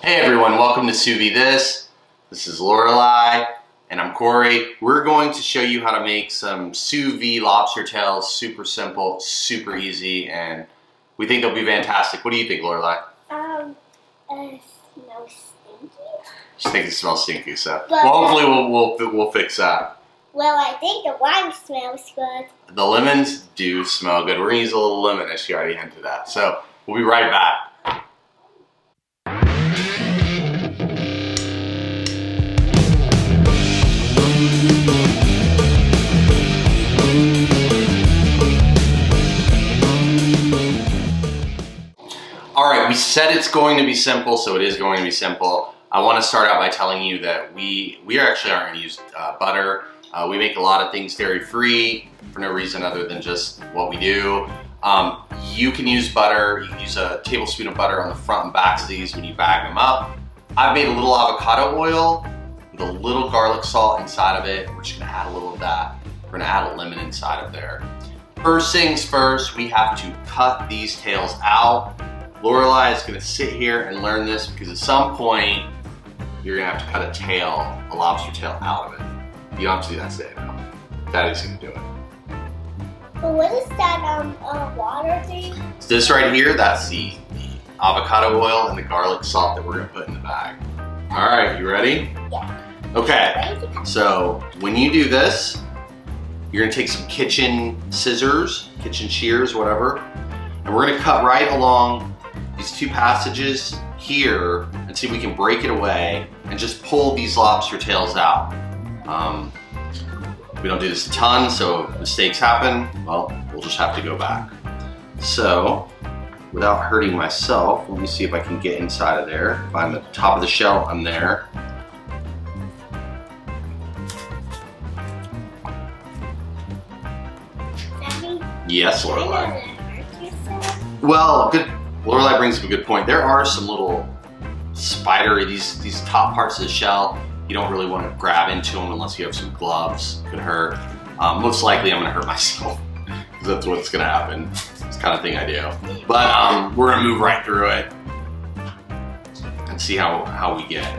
Hey everyone, welcome to Sous Vide. This is Lorelai, and I'm Corey. We're going to show you how to make some sous vide lobster tails. Super simple, super easy, and we think they'll be fantastic. What do you think, Lorelai? It smells stinky. She thinks it smells stinky, so hopefully we'll fix that. Well, I think the lime smells good. The lemons do smell good. We're gonna use a little lemon, as she already hinted at. So we'll be right back. Alright, we said it's going to be simple, so it is going to be simple. I want to start out by telling you that we actually aren't going to use butter. We make a lot of things dairy-free for no reason other than just what we do. You can use butter. You can use a tablespoon of butter on the front and backs of these when you bag them up. I've made a little avocado oil with a little garlic salt inside of it. We're just going to add a little of that. We're going to add a lemon inside of there. First things first, we have to cut these tails out. Lorelai is going to sit here and learn this because at some point you're going to have to cut a lobster tail out of it. You don't have to do that today, though. Daddy's going to do it. But what is that water thing? So this right here, that's the avocado oil and the garlic salt that we're going to put in the bag. All right, you ready? Yeah. Okay, so when you do this, you're going to take some kitchen scissors, kitchen shears, whatever, and we're going to cut right along these two passages here and see if we can break it away and just pull these lobster tails out. We don't do this a ton, so if mistakes happen, well, we'll just have to go back. So, without hurting myself, let me see if I can get inside of there. If I'm at the top of the shell, I'm there. Daddy, Yes, Lorelai. Well, good. Lorelai brings up a good point. There are some little spidery, these top parts of the shell, you don't really want to grab into them unless you have some gloves. It could hurt. Most likely I'm going to hurt myself because that's what's going to happen. It's the kind of thing I do. But we're going to move right through it and see how we get.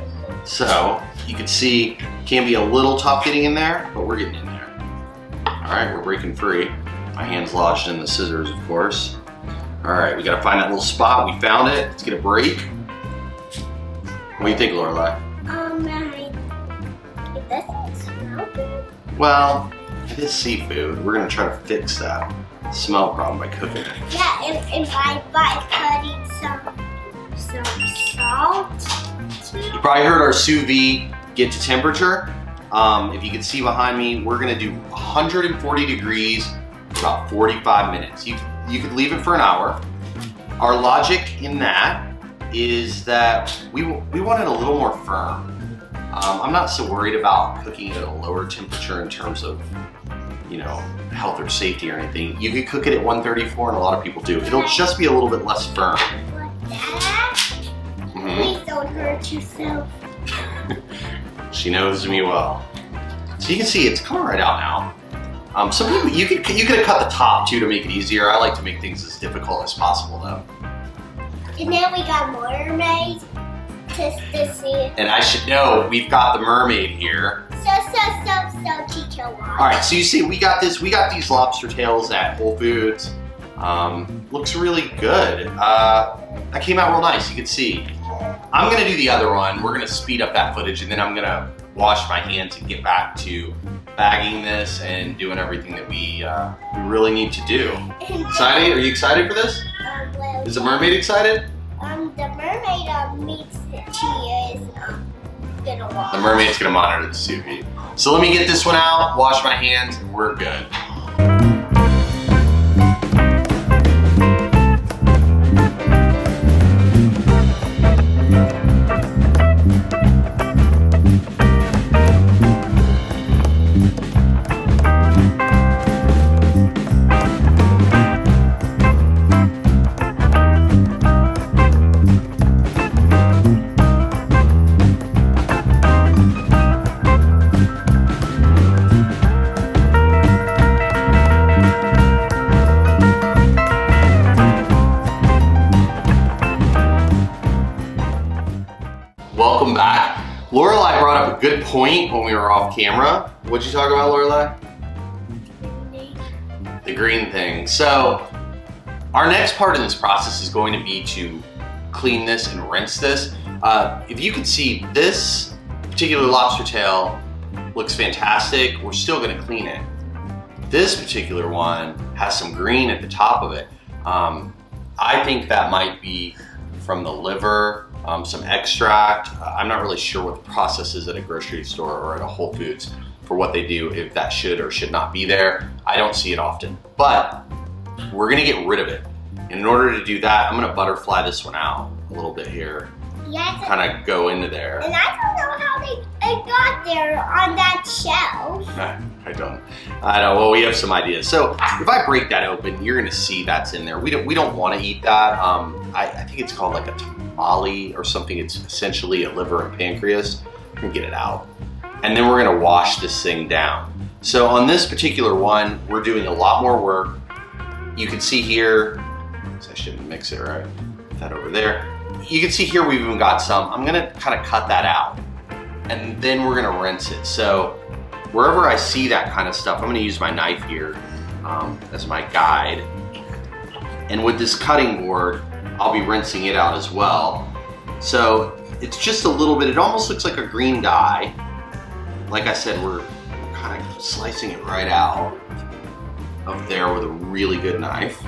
So you can see, it can be a little tough getting in there, but we're getting in there. All right, we're breaking free. My hand's lodged in the scissors, of course. All right, we got to find that little spot. We found it. Let's get a break. What do you think, Lorelai? It doesn't smell good. Well, it is seafood. We're gonna try to fix that smell problem by cooking it. Yeah, and by cutting some salt. You probably heard our sous vide get to temperature. If you can see behind me, we're gonna do 140 degrees for about 45 minutes. You could leave it for an hour. Our logic in that is that we want it a little more firm. I'm not so worried about cooking it at a lower temperature in terms of, health or safety or anything. You could cook it at 134, and a lot of people do. It'll just be a little bit less firm. But Dad, please don't hurt yourself. She knows me well. So you can see it's coming right out now. Some people, you could have cut the top too to make it easier. I like to make things as difficult as possible though. And then we got mermaids to see. And I should know, we've got the mermaid here. So, Chicho. All right, so you see, we got these lobster tails at Whole Foods. Looks really good. That came out real nice, you can see. I'm gonna do the other one. We're gonna speed up that footage and then I'm gonna wash my hands and get back to bagging this and doing everything that we really need to do. Excited? Are you excited for this? Well, Is the mermaid excited? The mermaid meets that she is gonna walk. The mermaid's gonna monitor the sous vide. So let me get this one out, wash my hands, and we're good. Welcome back. Lorelai brought up a good point when we were off camera. What'd you talk about, Lorelai? The green thing. So our next part of this process is going to be to clean this and rinse this. If you can see, this particular lobster tail looks fantastic. We're still gonna clean it. This particular one has some green at the top of it. I think that might be from the liver, some extract. I'm not really sure what the process is at a grocery store or at a Whole Foods for what they do, if that should or should not be there. I don't see it often, but we're gonna get rid of it. And in order to do that, I'm gonna butterfly this one out a little bit here. Yes. Kind of go into there. And I don't know how it got there on that shelf. I don't. Well, we have some ideas. So if I break that open, you're gonna see that's in there. We don't want to eat that. I think it's called like a tamale or something. It's essentially a liver and pancreas. We can get it out. And then we're gonna wash this thing down. So on this particular one, we're doing a lot more work. You can see here, I shouldn't mix it, right? Put that over there. You can see here we've even got some. I'm gonna kind of cut that out. And then we're gonna rinse it. So wherever I see that kind of stuff, I'm gonna use my knife here as my guide. And with this cutting board, I'll be rinsing it out as well. So it's just a little bit, it almost looks like a green dye. Like I said, we're kind of slicing it right out of there with a really good knife.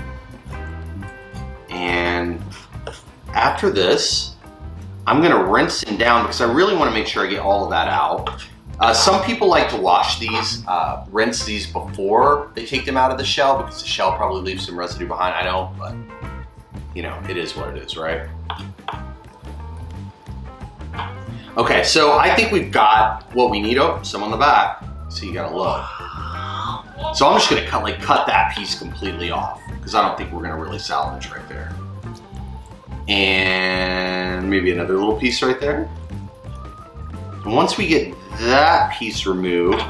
And after this, I'm gonna rinse it down because I really wanna make sure I get all of that out. Some people like to wash these, rinse these before they take them out of the shell because the shell probably leaves some residue behind. I don't, but you know, it is what it is, right? Okay, so I think we've got what we need. Oh, some on the back, so you gotta look. So I'm just gonna cut that piece completely off because I don't think we're gonna really salvage right there. And maybe another little piece right there. And once we get that piece removed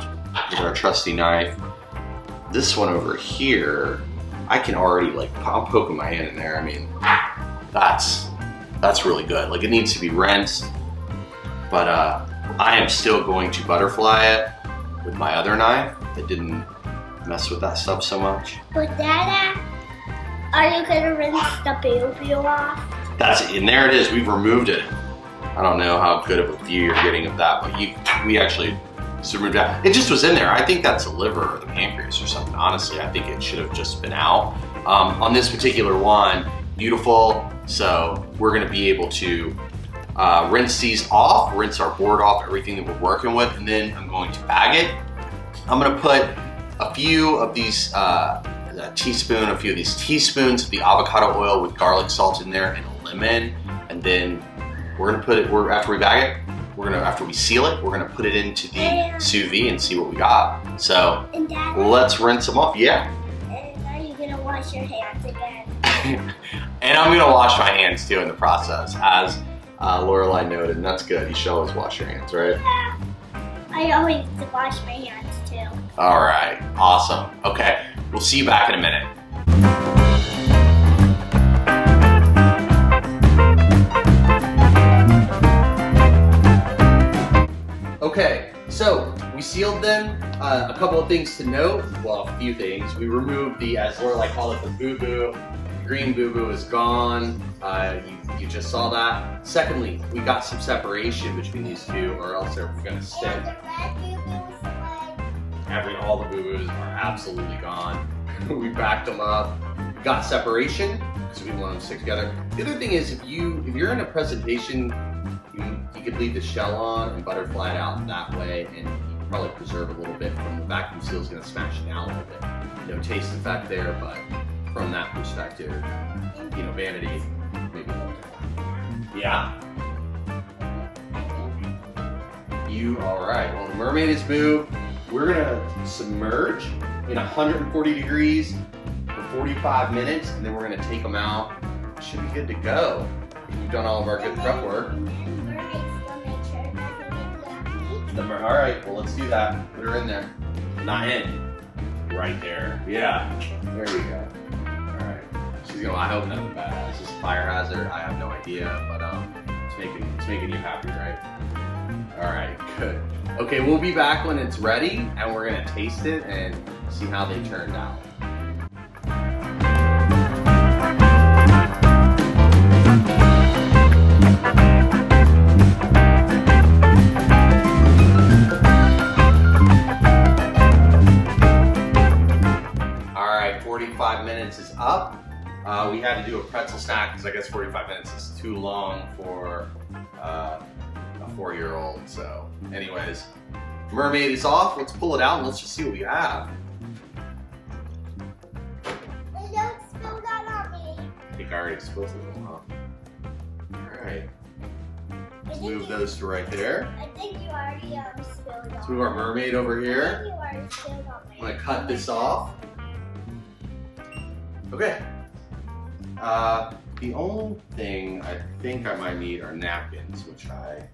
with our trusty knife, this one over here, I can already I'm poking my hand in there. I mean, that's really good. Like, it needs to be rinsed, but I am still going to butterfly it with my other knife that didn't mess with that stuff so much. But Dada, are you gonna rinse the boo-boo off? That's it, and there it is. We've removed it. I don't know how good of a view you're getting of that, but we actually removed that. It just was in there. I think that's the liver or the pancreas or something. Honestly, I think it should have just been out. On this particular one, beautiful. So we're gonna be able to rinse these off, rinse our board off, everything that we're working with, and then I'm going to bag it. I'm gonna put a few of these, a few of these teaspoons of the avocado oil with garlic salt in there and a lemon, and then we're gonna put it, after we bag it, after we seal it, we're gonna put it into the sous vide and see what we got. So let's rinse them off. Yeah. And are you gonna wash your hands again? And I'm gonna wash my hands too in the process, as Lorelai noted, and that's good. You should always wash your hands, right? Yeah. I always wash my hands too. All right, awesome. Okay, we'll see you back in a minute. Okay, so we sealed them. A couple of things to note. Well, a few things. We removed the, as Lorelai called it, the boo-boo. The green boo-boo is gone. You just saw that. Secondly, we got some separation between these two, or else they're gonna stick. And the red boo-boo's away. All the boo-boos are absolutely gone. We backed them up. We got separation because we want them to stick together. The other thing is, if you're in a presentation, you could leave the shell on and butterfly it out that way, and you can probably preserve a little bit from the vacuum seal is going to smash it down a little bit. No taste effect there, but from that perspective, you know, vanity, maybe. Yeah. All right. Well, the mermaid is moved. We're gonna submerge in 140 degrees for 45 minutes, and then we're gonna take them out. Should be good to go. We've done all of our good prep work. All right, well, let's do that. Put her in there. Not in. Right there. Yeah. There you go. All right. She's gonna, I hope nothing bad. Is this a fire hazard? I have no idea, but it's It's making you happy, right? All right, good. Okay, we'll be back when it's ready, and we're gonna taste it and see how they turned out. All right, 45 minutes is up. We had to do a pretzel snack because I guess 45 minutes is too long for a 4-year-old. So anyways, mermaid is off. Let's pull it out and let's just see what we have. Don't spill that on me. I think I already spilled it, huh? All right. Let's move those to right there. I think you already spilled on me. Let's move our mermaid over I think here. you already spilled on me. I'm gonna cut this off. Okay. The only thing I think I might need are napkins, which I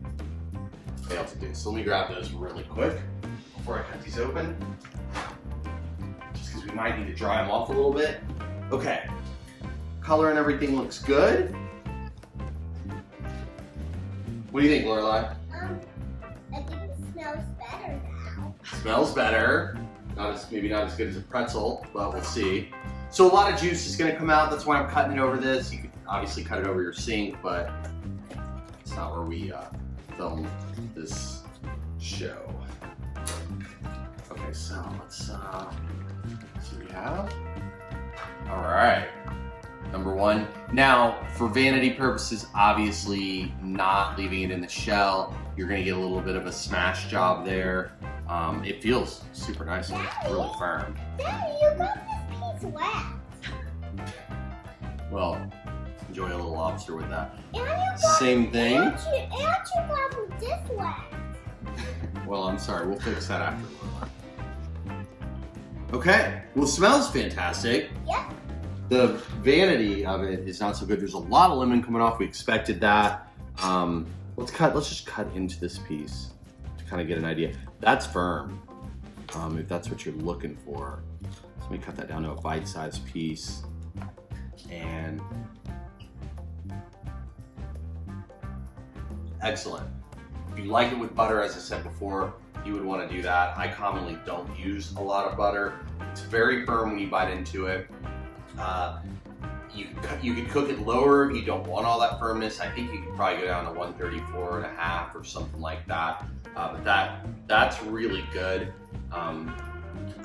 failed to do. So let me grab those really quick before I cut these open. Just because we might need to dry them off a little bit. Okay. Color and everything looks good. What do you think, Lorelai? I think it smells better now. Smells better. Maybe not as good as a pretzel, but we'll see. So a lot of juice is gonna come out. That's why I'm cutting it over this. You could obviously cut it over your sink, but it's not where we film this show. Okay, so let's see what we have. All right, number one. Now, for vanity purposes, obviously not leaving it in the shell. You're gonna get a little bit of a smash job there. It feels super nice and really firm. Daddy, you got this piece wet. Well, enjoy a little lobster with that. And you got Same thing. And you got this wet. Well, I'm sorry. We'll fix that after. Okay. Well, it smells fantastic. Yep. The vanity of it is not so good. There's a lot of lemon coming off. We expected that. Let's just cut into this piece to kind of get an idea. That's firm. If that's what you're looking for. So let me cut that down to a bite-sized piece. And excellent. If you like it with butter, as I said before, you would want to do that. I commonly don't use a lot of butter. It's very firm when you bite into it. You could cook it lower if you don't want all that firmness. I think you could probably go down to 134.5 or something like that. But that's really good.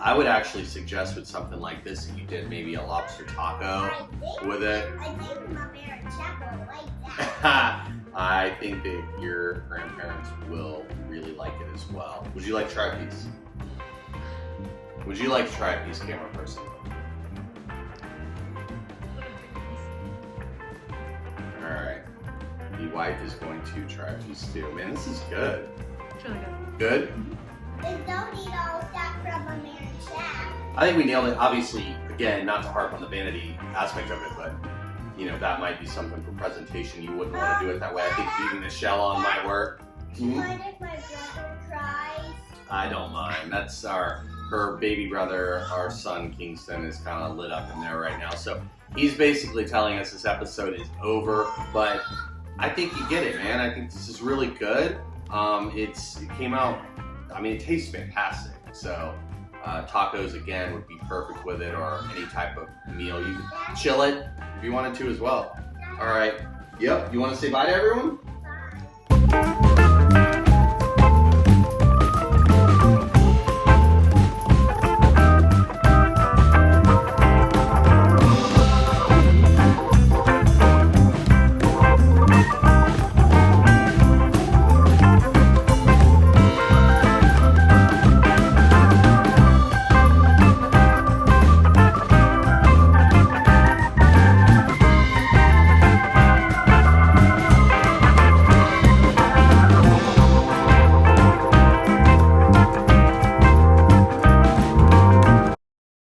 I would actually suggest with something like this that you did maybe a lobster taco with it. I think my parents will like that. I think that your grandparents will really like it as well. Would you like to try a piece? Would you like to try a piece, camera person? All right. The wife is going to try a piece too. Man, this is good. It's really good. Good? And don't eat all that from a marriage shack. I think we nailed it. Obviously, again, not to harp on the vanity aspect of it, but you know, that might be something for presentation. You wouldn't want to do it that way. I think leaving the shell on might work. Do you mind if my brother tries? I don't mind. That's her baby brother, our son Kingston, is kind of lit up in there right now. So he's basically telling us this episode is over, but I think you get it, man. I think this is really good. It came out, I mean, it tastes fantastic. So tacos, again, would be perfect with it, or any type of meal. You can chill it if you wanted to as well. All right. Yep. You want to say bye to everyone?